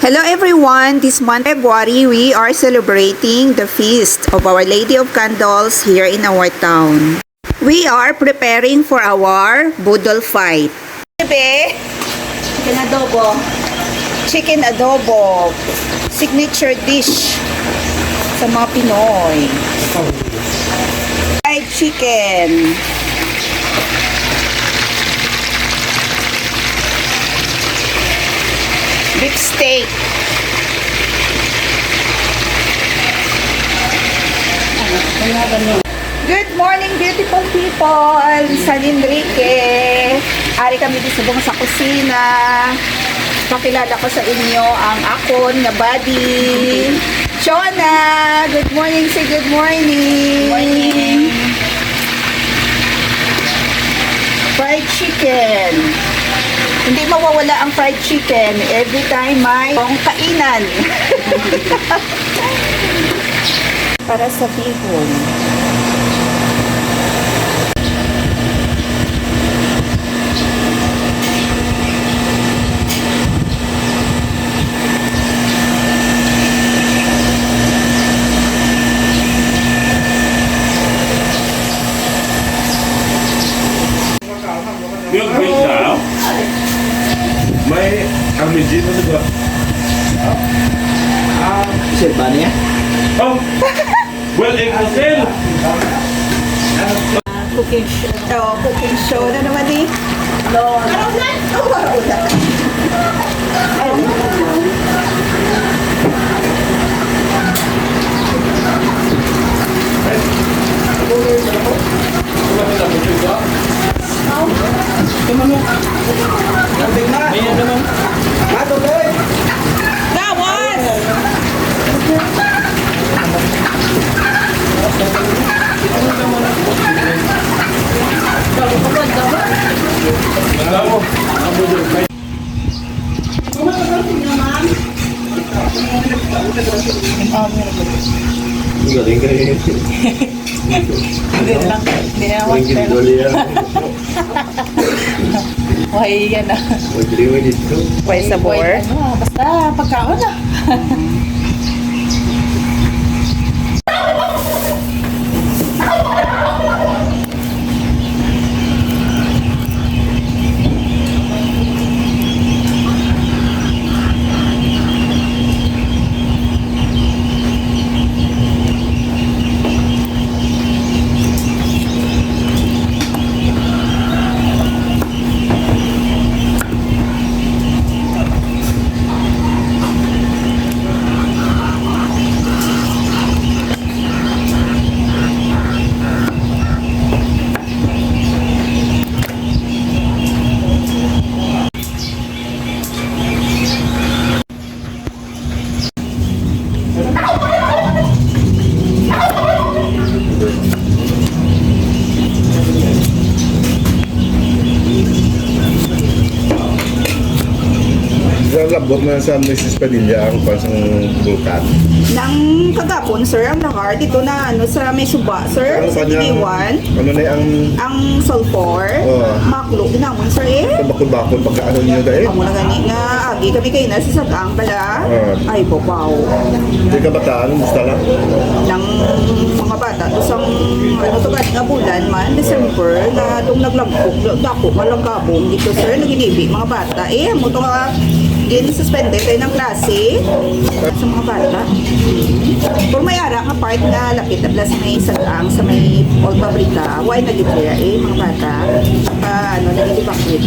Hello everyone! This month February, we are celebrating the feast of Our Lady of Candles here in our town. We are preparing for our BOODLE fight. Bebe, chicken adobo. Chicken adobo. Signature dish sa mga Pinoy. Fried chicken. Beef steak. Good morning, beautiful people! San Enrique. Ari kami dito sa kusina. Pakilala ko sa inyo ang akon na buddy. Shona! Good morning, say good morning! Good morning! Fried chicken. Hindi mawawala ang fried chicken every time may kainan. Para sa bihon. Yung break now, may amizin mo diba? Sir, paano yan? Oh! Well, Excel! Cooking show. Oh, cooking show na naman eh. No. Oh, wala. Galing ka rin. Hindi lang. Hindi na ako. Why yan na. Mag-liwin dito. Why sabor? Basta pagkaon na. Labot na sa Mrs. Padilla ang pansang bulkan. Nang kagapon, sir, ang nakar dito na ano sa may suba, sir, Ano sa kanyang- Giliwan. Ano na Ang sulfur, Oo. maklo, ginamon, sir, eh. bakod-bakod pagkaano niyo dahil? Amo na gani nga, agi kami kayo na sa sagang bala. Ay, babaw. Hindi ka bataan, gusto lang. Nang mga bata, to sang, ano to nga bulan man, December, na itong naglagpok, dako, malang gabong dito, sir, naginibi, mga bata. Eh, mo to nga, suspended tayo ng klase sa mga bata. Kung may ara nga part nga lapit na plus may sagang sa may old pabrika, why nagitira mga bata? Nag-evacuate,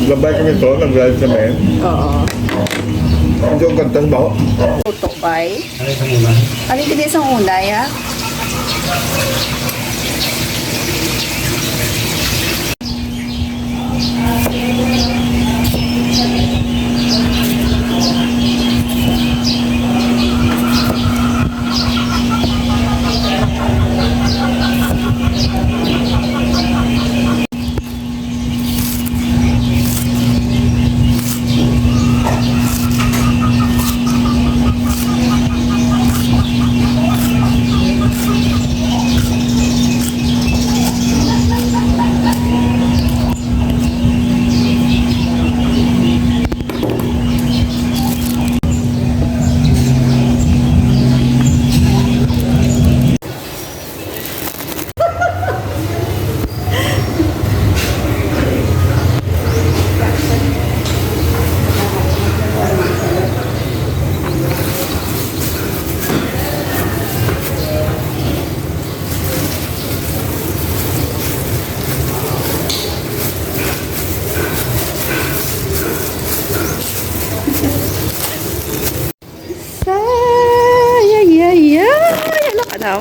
Labay kami ito, nag-drive kami. Oo. Hindi yung kantas ba? Putok bay. Ano yung kini sa una, ya?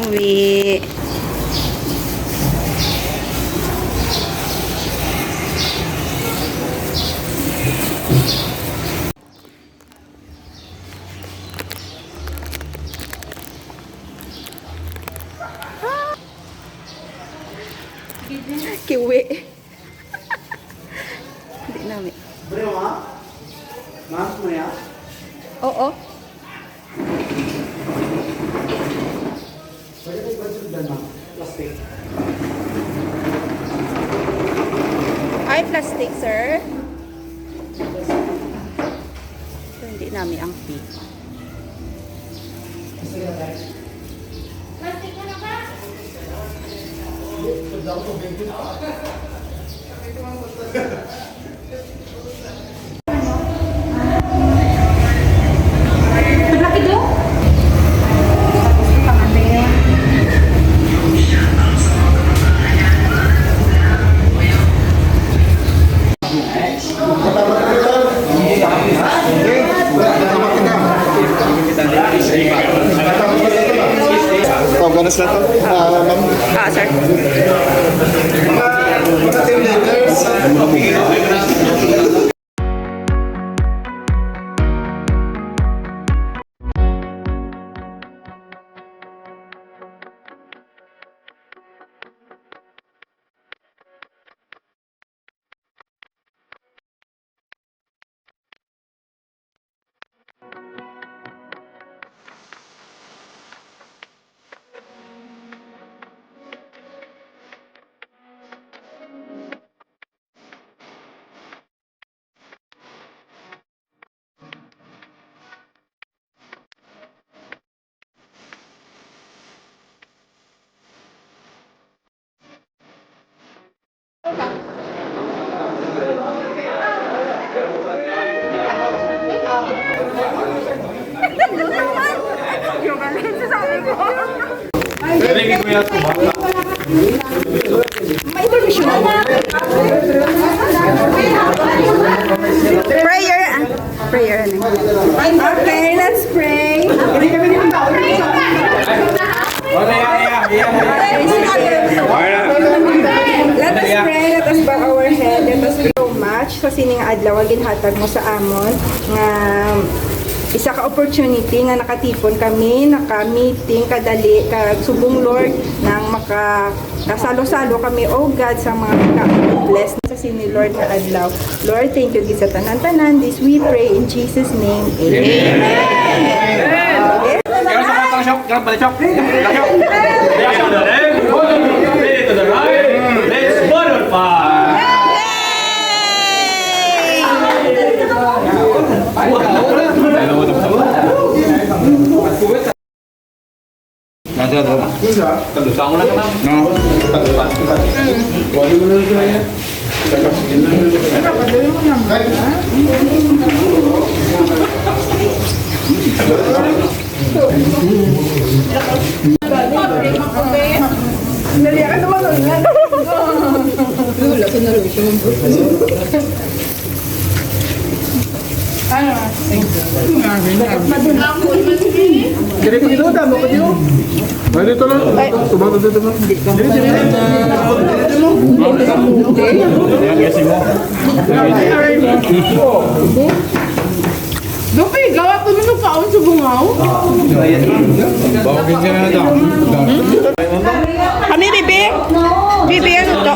Pauwi. Kiwi. Hindi namin. Bro, ma? Mas mo ya? Oo. Pwede ko ipasundan, ma? Plastic. Ay, plastic, sir. So, hindi namin ang fee. Ganas na to. Ma'am. Ah, sir. Mga team leaders. Prayer. Prayer. Okay, let's pray. Let us pray, let us bow our head, let us so much sa sining adlaw ginhatag mo sa amon nga isa ka opportunity nga nakatipon kami, naka-meeting kadali kag subong Lord nang kasalo-salo kami oh God sa mga bless sa sini Lord nga adlaw. Lord, thank you gid sa tanan-tanan. This we pray in Jesus name. Amen. Let's BOODLE FIGHT! Kaya ko ito, damo ko dito. Ay, dito lang. Tumawag dito lang. Dupi, gawa ko nung kaon sa bungaw. Bawagin siya na ito. Kami bibi? Bibi ano to?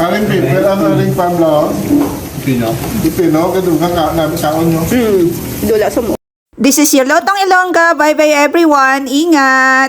Aling people, ang aling pamla. Pino? Pino, kadungan ka namin kaon nyo. Dula sumo. This is your Lotong Ilongga. Bye-bye everyone. Ingat!